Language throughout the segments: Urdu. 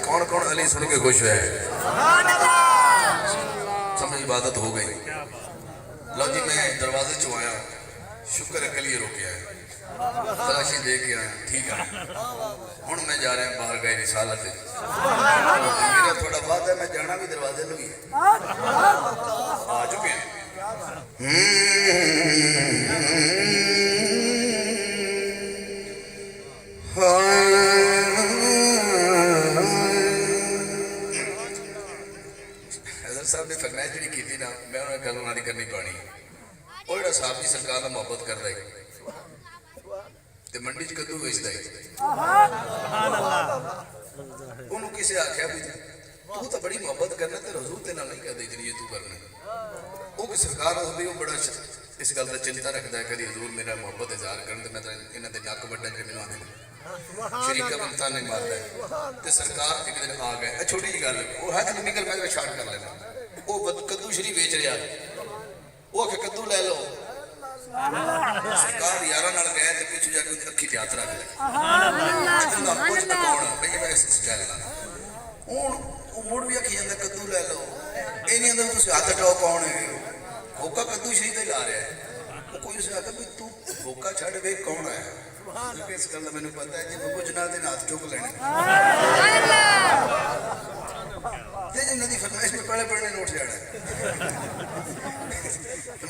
کون کون علی سن کے خوش ہے؟ سمجھ عبادت ہو گئی. لو جی میں دروازے چ آیا, شکر ہے کلیئر ہو گیا ہے, تلاشی دے کے آیا, ٹھیک ہے. ہوں میں جا رہا ہوں باہر گئے رسالت, میرا تھوڑا بات ہے, میں جانا بھی دروازے لو ہی آ چکے ہیں. حضرت صاحب نے فرمائش جڑی کی تھی نا, میں انہیں گل انہوں نے کرنی پانی. وہ جڑا صاحب کی سرکار نے محبت کر رہا ہے تے منڈی چ کدو ویچتا ہے, انہوں کسی آخیا بھی تو بڑی محبت کرنا تے حضور تے نال نہیں کردے جنی تو کرنا. وہ کہ سرکار ہوتی وہ بڑا اس گل کا چنتا رکھتا ہے کہ حضور میرا محبت اظہار کرن تے میں انہاں دے نک وڈن کے ملوا دینا, شریکہ بنتا نہیں مارتا ہے. تے سرکار ایک دن آ گئے, چھوٹی جی گل ہے, وہ ہے نکل میں شارٹ کر لینا. وہ کدو شریف بیچ رہا, وہ آخر کدو لے لو. سرکار یارہ نال گئے تے پیچھے جا کے اکھی ہاتھ رکھ لے, کچھ کون بھائی میں اس اسٹائل ہوں مڑ بھی آخی جاتا کدو لے لو. یہ نہیں آتا تھی ہاتھ ہٹاؤ کون ہے, ہوکا کدو شریف تے لا رہا ہے. وہ کوئی اسے آتا بھی تو ہوکا چھڑ وے کون ہے, اس گل کا مینوں پتا ہے جی بگو جناب دے ہاتھ چک لینے جی ندی فرمائش میں پڑھے پڑھنے نوٹ جانا ہے.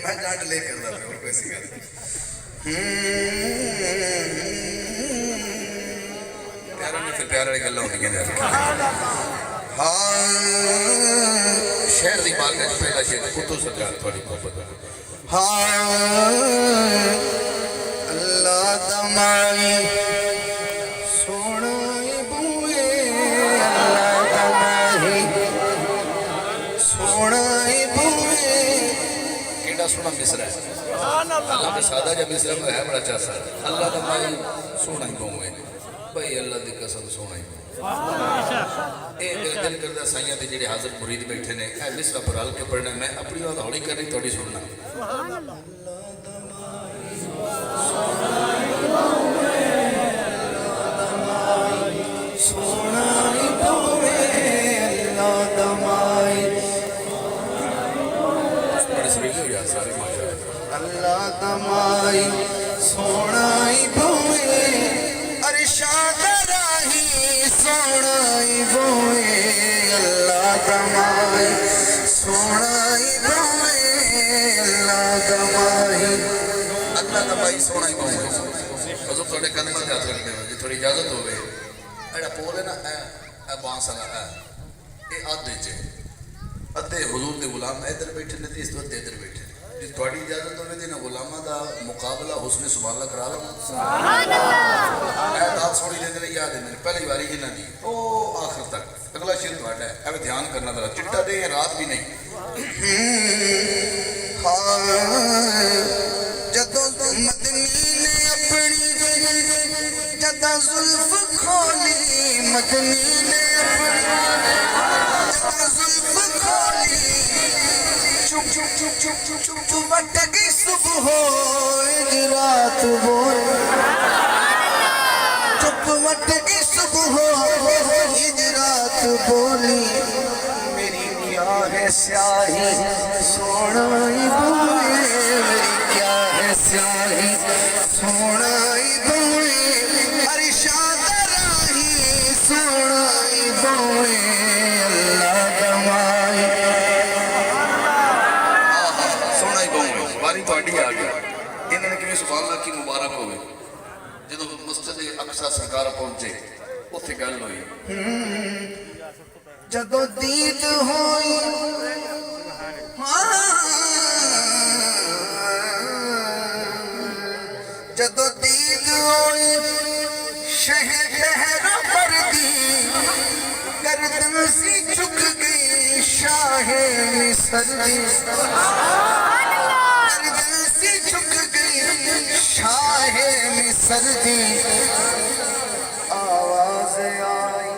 میں ڈانٹ لے کرتا پہ اور کوئی سی گل پیاروں نے پھر پیار والی گلاں ہوندیاں نے. ہاں شہر دی بات ہے, پہلا شہر کتو سرکار تھوڑی محبت. ہاں اللہ دمائی سونا بوئے, اللہ دمائی سونا بوئے. کیڑا سونا مصرا ہے, اللہ کا سادہ جا مصرا میں ہے بڑا چاسا. اللہ دمائی سونا بوئے, بھائی اللہ دی قسم سونا ہی بوئے. اے میرا دل کردہ سائیاں دے جڑے حاضر مرید بیٹھے نے, اے مصرا پر حال کے پڑھنا, میں اپنی بات ہولی کرنی تھوڑی سننا. اللہ دمائی سونائی بوئے, ارشاد راہی سونائی بوئے. اللہ دمائی سونائی بوئے, اللہ دمائی, اللہ دمائی سونائی بوئے. حضور تھوڑے کلمہ دے ہاتھ رکھتے ہیں جی, تھوڑی اجازت ہوئے. ایڈا پول ہے نا, اے بانس والا, اے آدھے چے ادھے حضور دے غلام ادھر بیٹھے نے تے اس وقت ادھر بیٹھے. جی تھوڑی اجازت ہوئے تے غلامہ دا مقابلہ حسن سبحان اللہ کرا لوں. سبحان اللہ. اے داد سوڑی دے دے یاد ہے میرے پہلی باری ہی نہ دی او آخر تک. اگلا شیر تھوڑا ہے, اے دھیان کرنا ذرا, چٹا دے رات بھی نہیں. جدوں مدنی نے اپنی جدا زلف کھولی, مدنی نے اپنی جدا زلف کھولی, چپ چپ چپ چپ چپ چپ چپ وٹ گئی صبح ہو رات بول, چپ وٹ گئی صبح ہو رات بولی. میری کیا ہے سیاہی سونائی بوئے, میری کیا ہے سیاہی سونائی بوئے, ارشاد راہی سونائی بوئے. اللہ دمائی سونائی بوئے. باری تھوڑی آ گیا, انہوں نے کیوں سبحان اللہ کی مبارک ہوئے. جدو مسجد اقصی سرکار پہنچے اتنے گل ہوئی, جدو دید ہوئی جدو دید ہوئی شہر پہرا پر دی, گردن سی چک گئی شاہ مصر دی, گردن سی چک گئی شاہ مصر دی. آواز آئی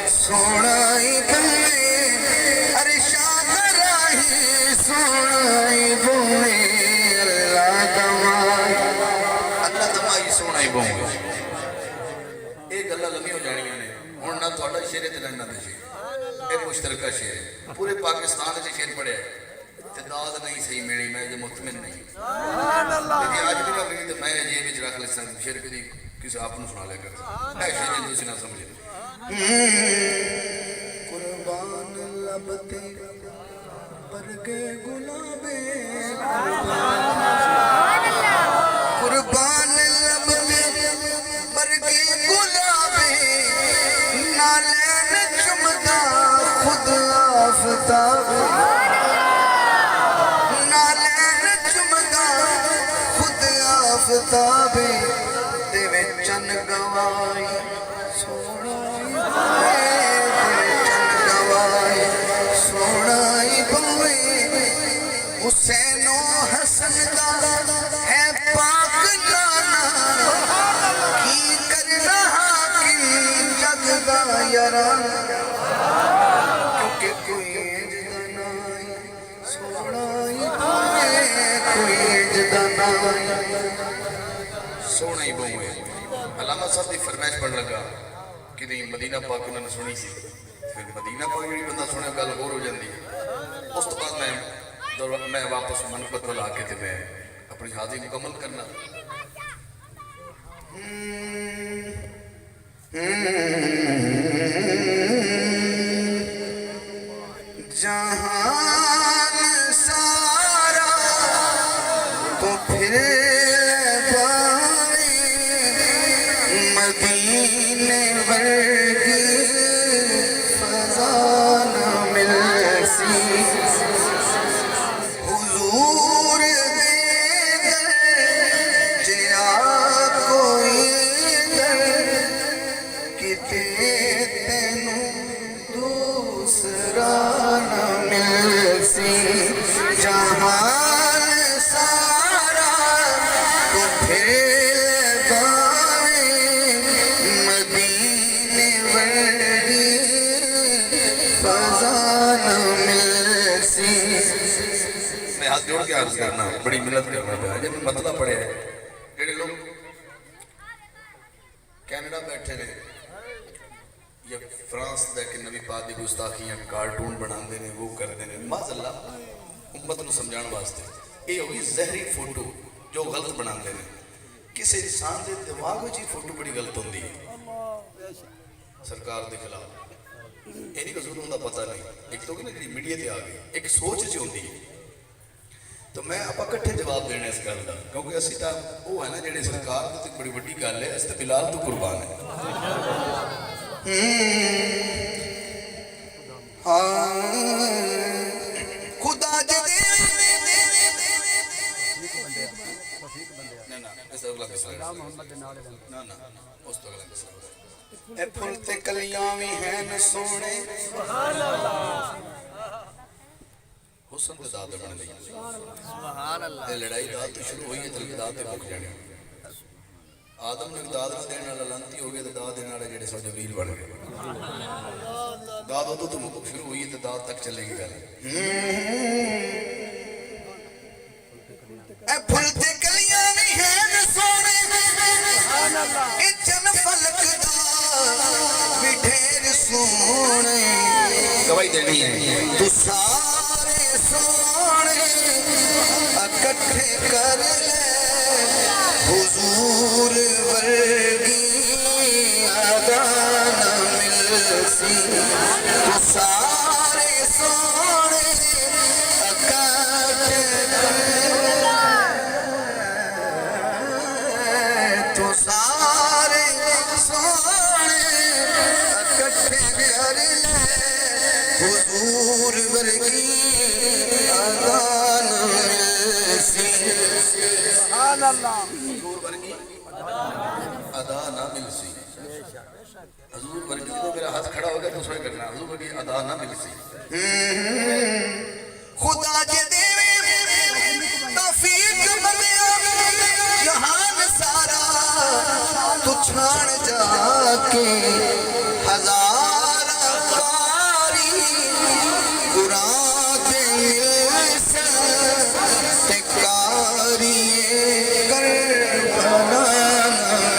سونائی بوئے, ارشاد راہی سونا ہی بہوں گے یہ گلہ لمبی ہو جانیاں نے ہوں نہ تھوڑا شیر ہے نہ نہ شیر یہ مشترکہ شیر ہے پورے پاکستان سے شیر پڑھے تعداد نہیں صحیح میری میں جو مطمئن نہیں لیکن آج بھی لگ رہی تو میں یہ بھی رکھ لیتا ہوں شیر کدی کسی آپ نے سنا لے کر میں شیر جن دوسری نہ سمجھے قربان لبتے برگے گلابے قربان لبتے برگے گلابے نالین چمدا خود آفتاب نالین چمدا خود آفتاب دے چن گوائی سونائی گوائی سونائی بوئے حسین و حسن دا ہے پاک لانا کی کر رہا کی جگ دا یاران کیونکہ کوئی جدنائی سونائی بوئے کوئی جدنائی سونائی بوئے علامہ صاحب دی فرمائش پڑھ لگا کہ نہیں مدینہ پاک انہوں نے سنی سی پھر مدینہ پاک بھی بندہ سنے گل غور ہو جاندی اس تو بعد میں واپس منقبت والا آ کے تھے میں اپنی حاضری مکمل کرنا جہان سارا تو پھر مدینے ورگی فضا نہ مل سی حضور دے در جیا کوئی در کتے تینوں دوسرا نہ مل سی جہان سارا تو پھر ہاتھ جوڑ کے عرض کرنا بڑی ملت کرنا پہ جب مطلب پڑے ہیں جڑے لوگ کینیڈا بیٹھے رہے یا فرانس دے کے نبی پاک دی گستاخیاں کارٹون بنان دینے وہ کر دینے ماذ اللہ امت نو سمجھان واسطے یہ ہوگی زہری فوٹو جو غلط بنان دینے کسی انسان دے دماغ جی فوٹو بڑی غلط ہوں دی سرکار دے خلاف یہ نہیں قصور ہوں دا پتہ نہیں ایک تو کہ میڈیا تے آگئی ایک سوچ جی ہوں دی تو میں آپ اکٹھے جواب دینا اس گل کا کیونکہ اسی تا وہ ہے نا جڑے سرکار تے بڑی بڑی گل ہے اس تے بلال تو قربان ہے خدا جے دے نا اس اگلا قصہ نا اس تو اگلا قصہ اے پھل تے کلیاں وی ہیں سونے سبحان اللہ حسن تے داد بن لئی سبحان اللہ تے لڑائی داد تو شروع ہوئی ہے تے داد تے مک جانے آدم نے داد دین والا لانتی ہو گیا تے داد دین والے جڑے سو جبریل بن گئے داد تو شروع ہوئی ہے تے داد تک چلے گی گل اے پھل تے کلیاں وی ہیں سونے سبحان اللہ اے چن فلک دا وی ڈھیر سونے گواہی دینی ہے تو سارے سونے اکٹھے کر لے حضور ورگی ادا نہ مل سی تو سارے سونے اکٹھے کر لے تو سارے سونے اکٹھے کر لے حضور ورگی اذان ملسی سبحان اللہ حضور ورگی ادا نہ ملسی حضور ورگی تو میرا ہاتھ کھڑا ہو گیا تو سوئے کرنا حضور ورگی ادا نہ ملسی خدا جے دے توفیق بنیا جہان سارا تو چھان جا کے ہزار کاری قرآن دل سے تکاری کر بنانا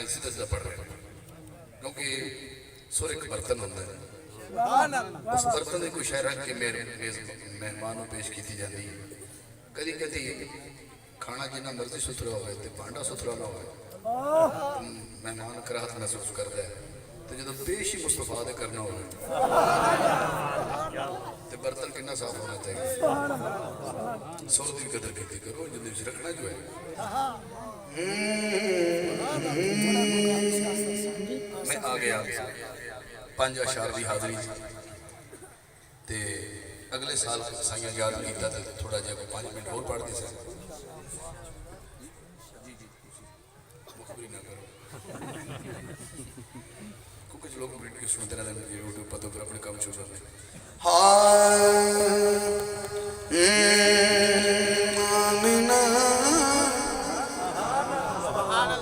میں سیدھا پڑھ رہا ہوں کیونکہ سر ایک برتن ہوتا ہے اس برتن میں کوئی شے رکھ کے میرے مہمانوں پیش کی جاتی ہے کدی کدی کھانا جنہ مرضی ستھرا ہوئے تو بھانڈا ستھرا نہ ہوئے مہمان کراہت محسوس کرتا ہے تو جب پیش ہی مصطفیٰ دے کرنا ہوئے تو برتن کتنا صاف ہونا چاہیے سور دی قدر کرتی کرو جلدی سے رکھنا جو ہے میں آ گیا 5 اشعار دی حاضری تے اگلے سال سائیاں یاد کیتا تے تھوڑا جہا 5 منٹ اور پڑھ دے سکتے مخبری نہ کرو کچھ لوگ ویڈیو سنتے رہتے ہیں یوٹیوب پر تو پھر اپنے کام شروع کرتے ہیں آمینہ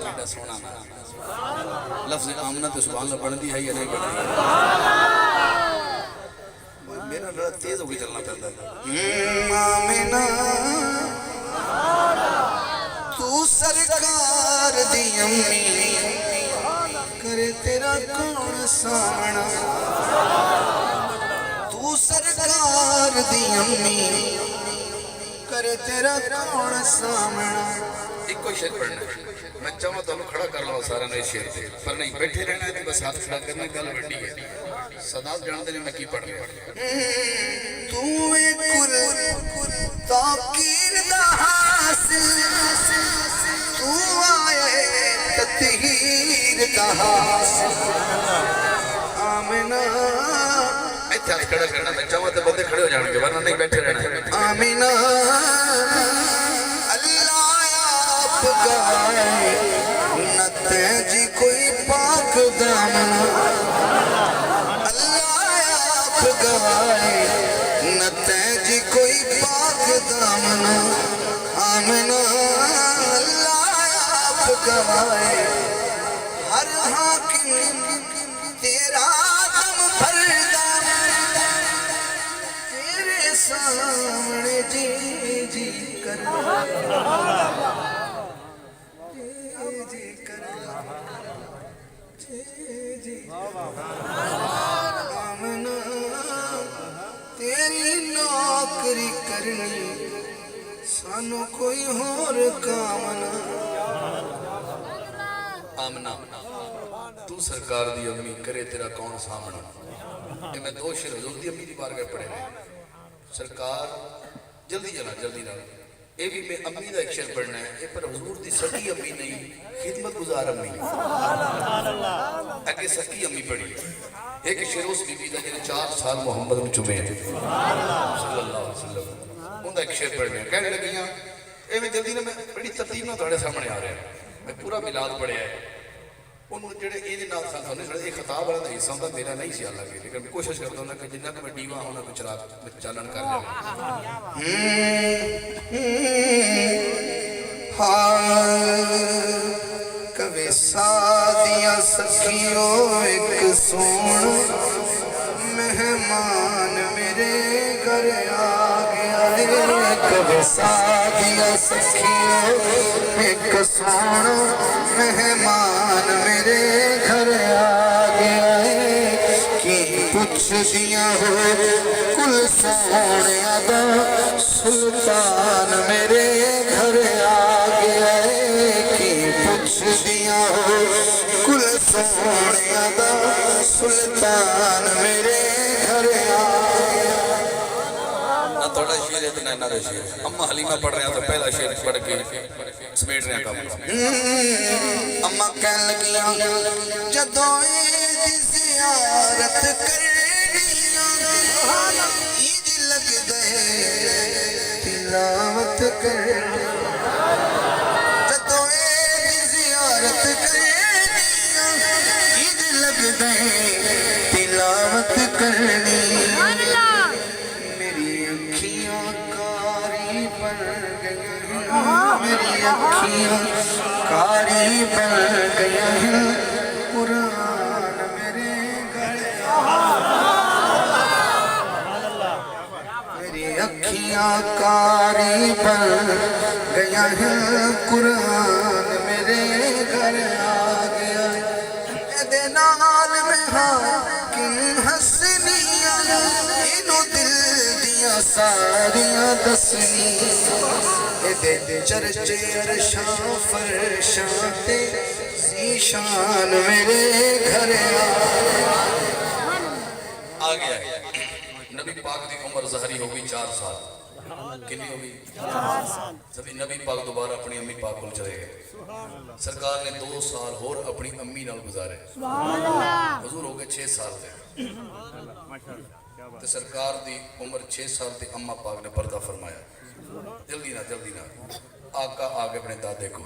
کیڑا سونا لفظ آمنہ تو سبحان اللہ پڑھتی ہے یا نہیں پڑھتی میرا لڑا تیز ہو گئی چلنا پڑتا ہے آمینہ تو سرکار دی امی کرے تیرا کون سامنا تو سرکار دی امی کرے تیرا کون سامنا ایک کوئی شعر پڑھنا ہے میں چاہوں تو کھڑا کر لوں سارا نئے شعر سے پر نہیں بیٹھے رہنا ہے تو بس ہاتھ کھڑا کرنا گل بڑی ہے صدات جانتے ہیں میں کی پڑھ رہا تو ایک کل تاکیر دا حاصل تو آئے تطہیر دا حاصل آمینہ ایتھے ہاتھ کھڑا کرنا میں چاہوں تو بندے کھڑے ہو جانے گے ورنہ نہیں بیٹھے رہنا ہے آمینہ گوائے نہ تیجی کوئی پاک دامنا اللہ آپ گوائے نہ تیجی کوئی پاک دامنا آمینہ اللہ آپ گوائے ہر حاکم تیرا دم بھردا تیرے سامنے جی جی کر آمنہ تیری نوکری کرنی سانو کوئی اور کامنا آمنہ تو سرکار دی امی کرے تیرا کون سامنا یہ میں 2 شعر حضور دی امی دی بارگاہ پڑھے ہیں سرکار جلدی جنا جلدی نہ اے بھی میں امی دا ایک شعر پڑھنا ہے اے پر حضور دی سکی امی نہیں خدمت گزار امی اگے سکی امی پڑھی ایک شعر اس بی بی دا جنہیں 4 سال محمد میں چمے ہیں صلی اللہ علیہ وسلم ان دا ایک شعر پڑھنے ہیں کہنے لگیاں اے میں جلدی نہ میں بڑی ترتیب نہ تھوڑے سامنے آ رہے ہیں میں پورا ملاد پڑھے ہے انہوں جڑے یہ نال سامنے ایک خطاب والا دا حصہ ہوتا میرا نہیں سی اللہ کے لیکن میں کوشش کرتا ہوں کہ جنہ کہ میں ڈیواں ہونا کو چلا چالن کر جاؤں کبھی سادیاں سکھیوں ایک سون مہمان میرے گھر آ گیا ہے کبھی سادیاں سکھیوں ایک سون مہمان میرے گھر آ گیا ہے کہ پوچھ دیا ہو کل سونے دا سلطان میرے گھر آ گیا ہے کہ پوچھ دیا ہو کل سونے دا سلطان میرے گھر آ گیا تھوڑا شیر ہے تو نہ دے شیر اماں حلیمہ پڑھ رہے ہیں تو پہلا شیر پڑھ کے سمیٹ رہے ہیں کام اماں کہنے لگیاں جدوں عید زیارت کرنی عید لگ دے تلاوت کرنی جدوں عید زیارت کرنی عید لگ دے تلاوت کرنی میری اکھیاں کاری بن گئی میری اکھیاں کاری بن گئی قرآن میرے گھر میری اکھیاں کاری بن گئی قرآن میرے گھر آ گیا نال میں حاکم حسنیاں اینو دل دیاں ساریاں دسنی دے چرچے عرشاں فرشاں تے ذیشان میرے گھر آ گیا نبی پاک دی عمر ظاہری ہو گئی 4 سال کنی ہو گئی 4 سال سبھی نبی پاک دوبارہ اپنی امی پاک کو چلے گئے سرکار نے 2 سال اور اپنی امی نال گزارے حضور ہو گئے 6 سال تھے تو سرکار دی عمر 6 سال تھی اما پاک نے پردہ فرمایا جلدی نہ آقا آگے اپنے دادے کو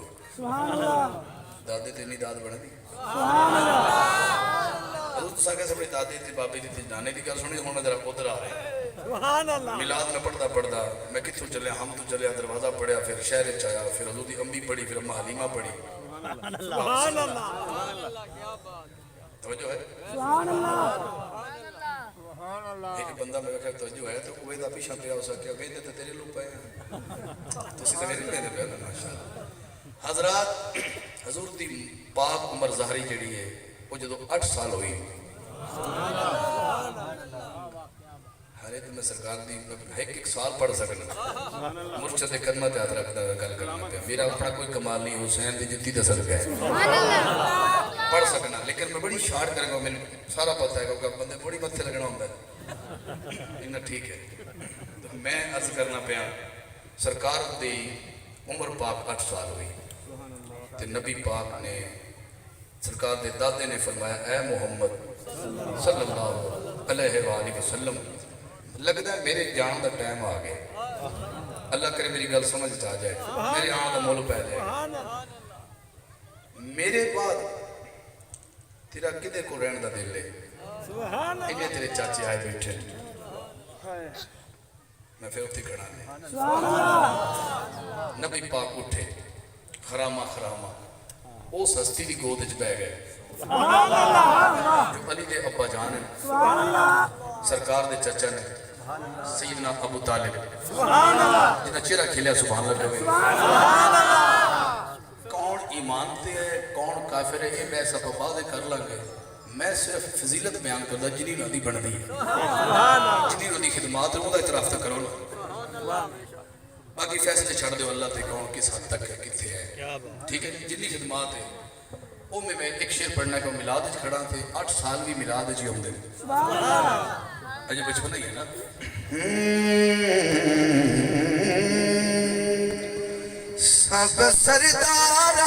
دادے تے نہیں داد بڑھ دی حضور تو ساکہ سے اپنے دادے تے بابے تے جانے دی کیا سنی ہونا ذرا ادھر آ رہے ہیں میلاد میں پڑھتا میں کتوں چلے ہم تو چلے دروازہ پڑھیا پھر شہر چایا پھر حضور دی امی پڑھی پھر امہ حلیمہ پڑھی توجہ ہے ایک بندہ میں کہا توجہ ہے تو کوئی دا پیشہ پیا ہو سکیا ویدے تو تیرے لوگ پائے ہیں تو اسی طرح میرے پہلے ماشاءاللہ حضرات حضور دی پاک عمر ظاہری جڑی ہے وہ جدو 8 سال ہوئی ہر ایک میں سرکار دی ایک سال پڑھ سکنا مرشد کلمہ تے ہاتھ رکھتا ہے گل کرنا پہ میرا اپنا کوئی کمال نہیں حسین دی جتی دا صدقہ ہے پڑھ سکنا لیکن میں بڑی شارٹ کریں گا میں سارا پتہ ہے کہ بندے بڑی متھے لگنا ہوتا ہے انہا ٹھیک ہے تو میں عرض کرنا پیا سرکار دی عمر پاک 8 سال ہوئی تے نبی پاک نے سرکار دے دادے نے فرمایا اے محمد صلی اللہ علیہ وآلہ وسلم لگتا ہے میرے جان دا ٹائم آ گیا اللہ کرے میری گل سمجھ آ جائے میرے آن دا مول پہ جائے میرے بعد تیرا کدے کو رہن دا دل لے انہیں تیرے چاچے آئے بیٹھے میں پھر اتھی کھڑا لے نبی پاک اٹھے خرامہ اس ہستی دی گود اچ بہ گئے جو علی دے ابا جان ہیں سرکار دے چچا نے سیدنا ابو طالب جنہ چہرہ کھلیا سبحان اللہ کہے کون ایمان تے ہے کون کافر ہے یہ میں سب بعد کر لگے میں صرف فضیلت بیان کرتا جنہی نہ دی بن دی جنہی نہ دی خدمات وہ دا اعتراف تک کرو باقی فیصلے چھڑ دے اللہ تے کون کس حد تک ہے کتھے ہے ٹھیک ہے جنہی خدمات ہے وہ میں ایک شعر پڑھنا کہ وہ میلاد اچ کھڑا تھے 8 سال بھی میلاد اچ ہی ہوں دے اجے بچپن نہیں ہے نا سب سردار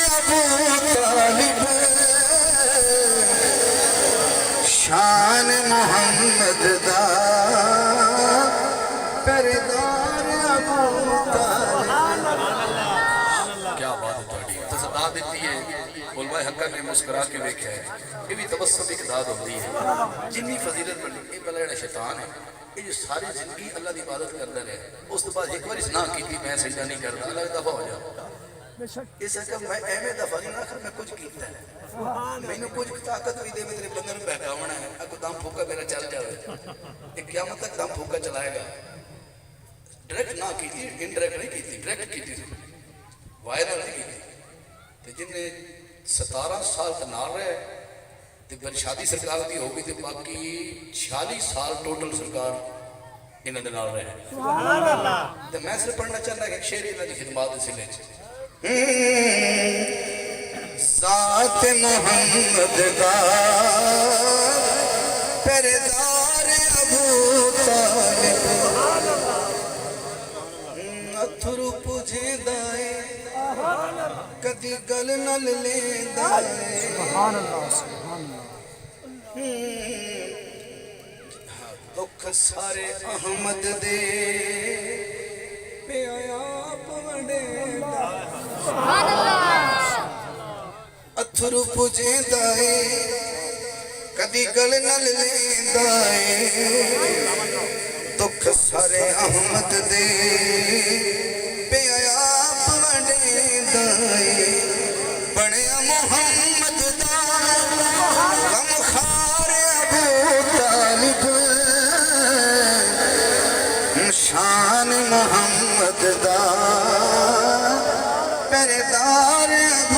ابو طالب شان محمد دا پردار ابو طالب کیا بات ہے تھوڑی تصدا دیتی ہے علماء حقہ نے مسکرا کے دیکھا ہے یہ بھی تبسم اقداد ہوتی ہے جنی فضیلت بڑی یہ بلا جڑا شیطان ہے یہ جو ساری زندگی اللہ دی عبادت کرتا رہے اس تو بعد ایک بار اس نہ کی میں سجدہ نہیں کرتا اللہ دفعہ ہو جاتا اس سے کہ میں اہمیں دفعہ نہیں آخر میں کچھ کیتا ہے میں نے کچھ طاقت بھی دے میرے بندر بہکاونا ہے اگر دم پھوکا میرا چل جائے ایک قیامت تک دم پھوکا چلائے گا ڈائریکٹ نہ کی تھی انڈائریکٹ نہیں کی تھی ڈائریکٹ کی تھی وائرل نہیں کی تھی تو جن نے 17 سال تنار رہے تو پھر شادی سرکار دی ہوگی تو باقی 46 سال ٹوٹل سرکار انہوں نے نال رہے تو میں صرف پڑھنا چاہتا ہے کہ ایک شعر انہوں نے خدمات سے لے چھے ذات محمد دا پردار ابو طالب اتھرو پجھے دائے کدی گل نل لے دائے دکھ سارے احمد دے پہ آیا پوڑے اتھرو پجھے دائے کدی گل نل لے دائے دکھ سارے احمد دے پہ آیا پوڑے دائے بڑیا محمد دا غم خار ابو طالب شان محمد دا پردار ابو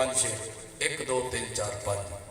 5 6 1 2 3 4 5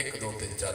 1 2 3 4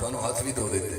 ਤੁਹਾਨੂੰ ਹੱਥ ਵੀ ਦੋ ਦਿੱਤੇ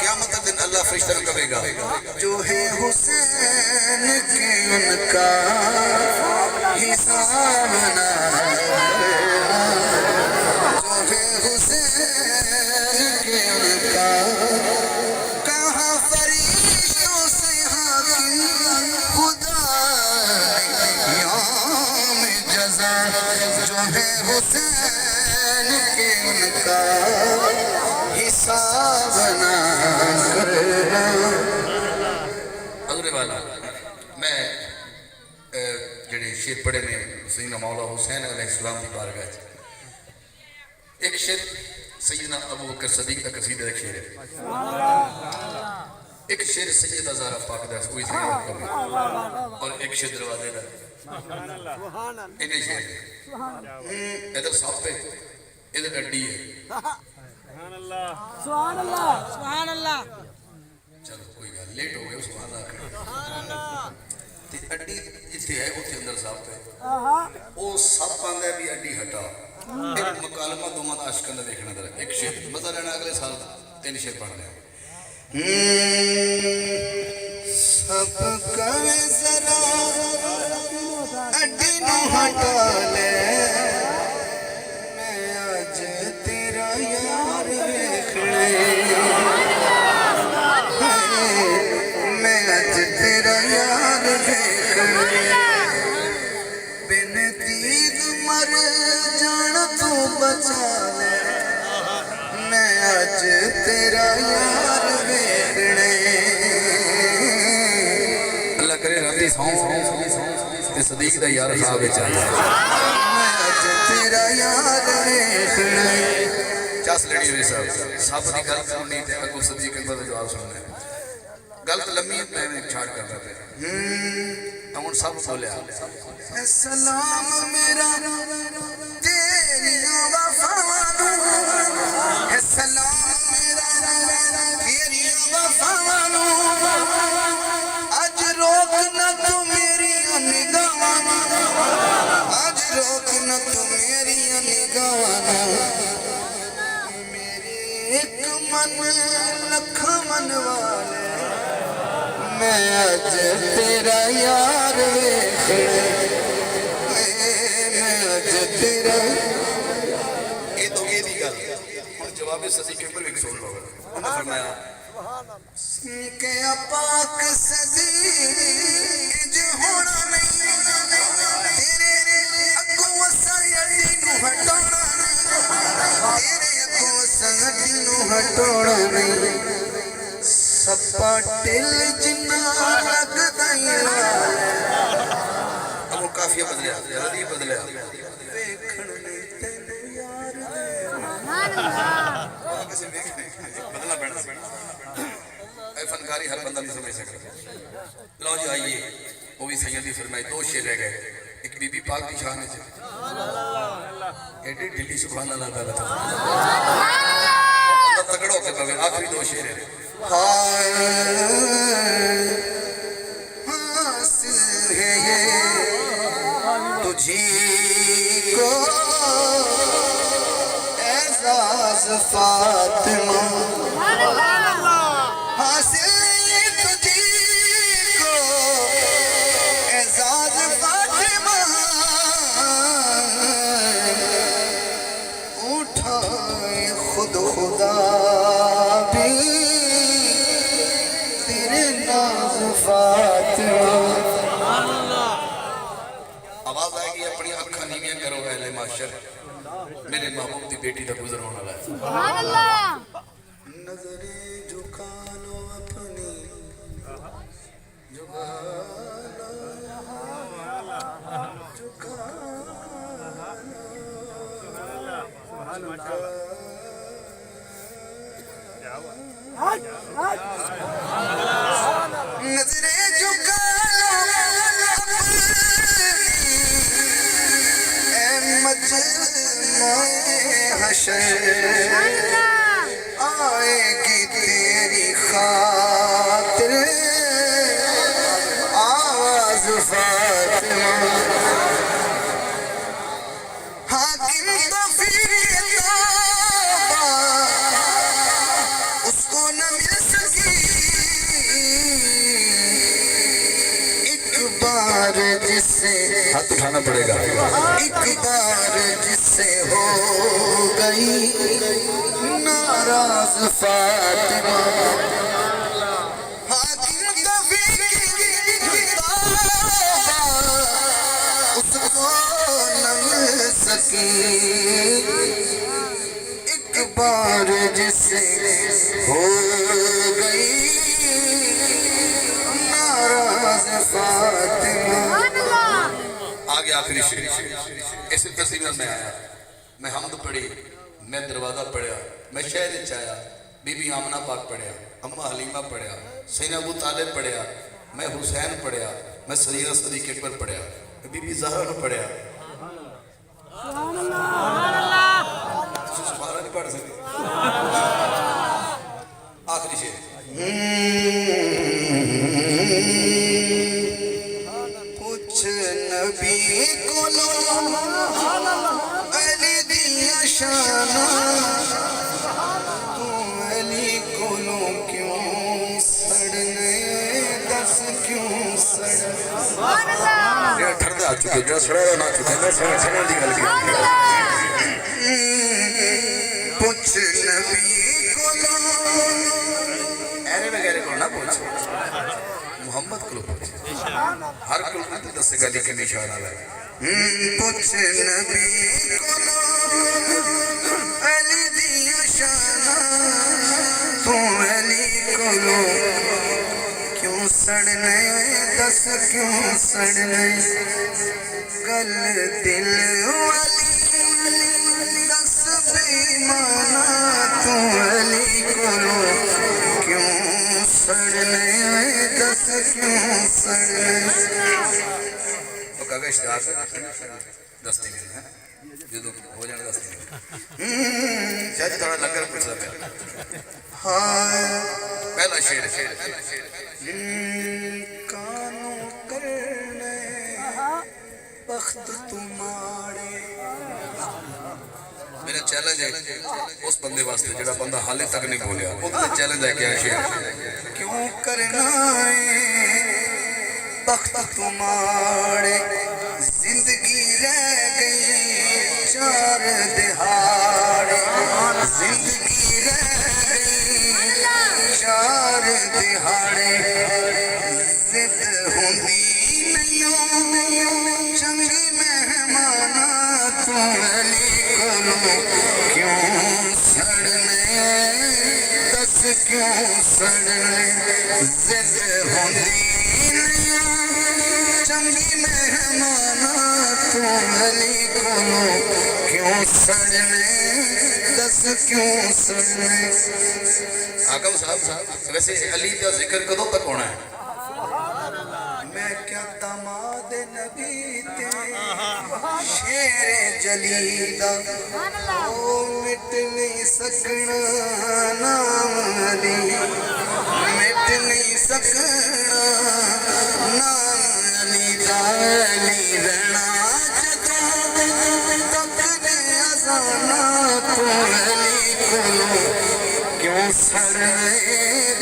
قیامت کے دن اللہ فرشتہ کو کہے گا جو ہے حسین کے ان کا حساب نہ کرنا، جو ہے حسین کے ان کا کہاں فرشتوں سے حاکم خدا یوم جزا، جو ہے حسین کے ان کا حساب نہ کرنا۔ حضور والا میں جڑے شیر پڑھے نے سیدنا مولا حسین علیہ السلام کی بارگاہ چ، ایک شیر سیدنا ابو بکر صدیق کا قصیدہ ایک شیر ہے، ایک شیر سیدہ زہرا پاک دا کوئی سیدہ کبھی، اور ایک شیر دروازے دا انہیں شیر ہے، ادھر صاحب پہ ادھر اڈی ہے، سبحان اللہ سبحان اللہ۔ چلو کوئی گل لیٹ ہو گئے سبحان اللہ تے اڈی جتھے ہے اتھے اندر صاحب پہ او سب آندا ہے بھی اڈی ہٹا، ایک مکالمہ دوواں دا عشقاں دا دیکھنا ذرا، ایک شیر مزہ لینا اگلے سال 3 شیر پڑھ لیں۔ سب کرے ذرا اڈی نو ہٹا لے، میں اج تیرا یار ویکھنا، میں اج تیرا یار ویکھنا، بن دید مر جان تو بچا لے، میں اج تیرا یار ویکھنا۔ اللہ کرے راتی سوں تے صدیق دا یار صاحب وچ آ جائے، میں اج تیرا یار ویکھنا۔ چاس لڑی ہوئی صاحب صاحب دی گل سننی تے اگوں صدیق اکبر دا جواب سننا ہے، گل تو لمبی میں چھاڑ کر رہا تھا ہوں سب بولیا سلام میرا تیریاں وفاواں نوں، سلام میرا تیریاں وفاواں نوں، اج روک نہ تو میری نگاہاں نوں، اج روک نہ تو میری نگاہاں نوں، میرے ایک من لکھ من والے، میں اج تیرا یار ویکھنا، میں اج تیرا یہ تو یہ دی گل ہن جواب صدیق اکبر بھی سن لو، انہوں نے فرمایا کہ پاک صدیق جو ہونا نہیں، تیرے اگوں اساں اڈی نو ہٹانا نہیں، تیرے اگوں اساں اڈی نو ہٹانا نہیں، سپا ٹل جنا لگدا ہی اب وہ کافیہ بدلیا ردی بدلیا ویکھن نہیں تینوں یار کسی بدلنا پڑنا اے فنکاری ہر بندہ نہیں سمجھ سکتا۔ لو جی آئیے وہ بھی سیدی فرمائی 2 شیر رہ گئے، ایک بی بی پاک کی شان ہے ایڈی ڈلی سبحان اللہ تعالیٰ بندہ تگڑا ہو کے پڑھے، آخری 2 شیر ہے۔ حاصل ہے یہ تجھی کو اعزاز فاطمہ، حاصل ہے تجھی کو اعزاز فاطمہ، اٹھائے خود خدا بھی فاطمہ۔ آواز آئے گی اپنی اکھاں نیویاں کرو اہل معاشر، میرے محبوب دی بیٹی دا گزر ہونے والا ہے۔ سبحان اللہ۔ نظریں جھکا لو اپنی، جھکا لو، جھکا نظریں جھکا لو اپنی، اے مجمع حشر، آئے گی تیری خاطر آواز فاطمہ، حاکم تو پھر توبہ جس سے ہاتھ اٹھانا پڑے گا ایک بار جس سے ہو گئی ناراض فاطمہ حاکم کبھی اس کو نہ مل سکی ایک بار جس سے ہو گئی ناراض فاطمہ آگے آخری شعر اسی ترتیب میں آیا میں حمد پڑھی میں دروازہ پڑھیا میں شہر چایا بی بی آمنہ پاک پڑھیا اماں حلیمہ پڑھیا سیدنا ابو طالب پڑھیا میں حسین پڑھیا میں سریرہ صدیق اکبر پڑھیا میں بی بی زہرا نے پڑھیا سبحانہ نہیں پڑھ سکتے آخری شعر پوچھ نبی کو لو علی دیا شانہ تم علی کو لو کیوں سڑنے دس کیوں سڑنے یہ ٹھرد آ چکے جو سڑا نہ چکے میں سمجھنے دی گل کی پوچھ نبی کو لو ایرے وغیرہ کو نہ پوچھ محمد کو پوچھ ہر کل میں تو دس گلی کے نشان آ ہے پوچھ نبی کو لو علی دیا شانہ تم علی کو لو کیوں سڑنے دس کیوں سڑنے گل دل والی دس بیمانہ تم علی کو لو کیوں سڑنے دس کیوں سڑنے تو کہا کہ اشتہار دستی میں ہے جو ہو جانا دستی میں شاید تھوڑا لگر پڑھتا پہلا ہاں پہلا شعر کانوں کرنے بخت تمہارے میرا چیلنج ہے اس بندے واسطے جڑا بندہ حالے تک نہیں بولیا وہ چیلنج ہے کیا شعر کیوں کرنا ہے بخت تمہارے زندگی رہ گئی چار دہاڑے زندگی رہ گئی چار دہاڑے زد ہوندی نہیں چنگی مہمانہ تم علی کو لو کیوں سڑنے دس کیوں سڑنے زد ہوندی چنگی مہمانہ تم علی کو لو کیوں سڑنے دس کیوں سڑنے حاکم صاحب ویسے علی کا ذکر کدوں تک ہونا ہے میں کیا داماد نبی تے شیر جلیدہ او مٹ نہیں سکنا نام علی مٹ نہیں سکنا نام علی دا علی رہنا جدوں تک دے ازانا تو علی کو لو کیوں سڑنے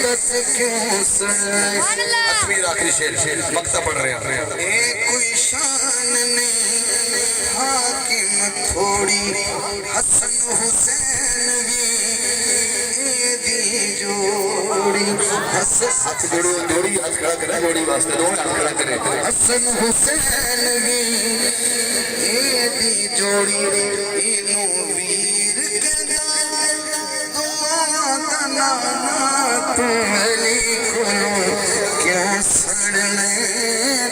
دس کیوں سڑنے اکبر آخری شعر مقطع پڑھ رہے ہیں اے کوئی شان نہیں حاکم تھوڑی حسن حسین بھی اے دی جوڑی ہاتھ جوڑی ہاتھ کھڑا کرے جوڑی واسطے دو ہاتھ کھڑا کرے حسن حسین بھی اے دی جوڑی اینو ویر کہندا دعا دا نانا تم علی کو لو کیوں سڑنے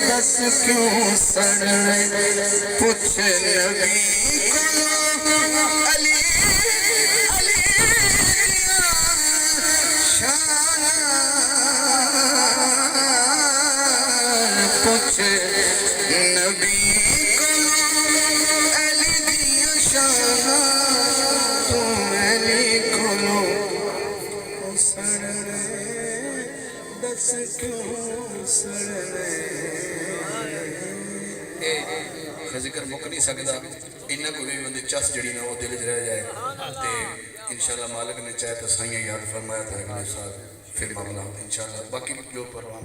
دس کیوں سڑنے پوچھ نبی کو لو علی علی شان پوچھ نبی کو لو علی دیا شان تم علی کو لو سڑنے دس کیوں سڑنے ذکر مک نہیں سکتا انہیں کو بھی بندے چس جڑی نہ وہ دل چ رہ جائے تے انشاءاللہ مالک نے چاہے تو سائیں یاد فرمایا تو اگلے سال پھر معاملہ انشاءاللہ باقی جو پروان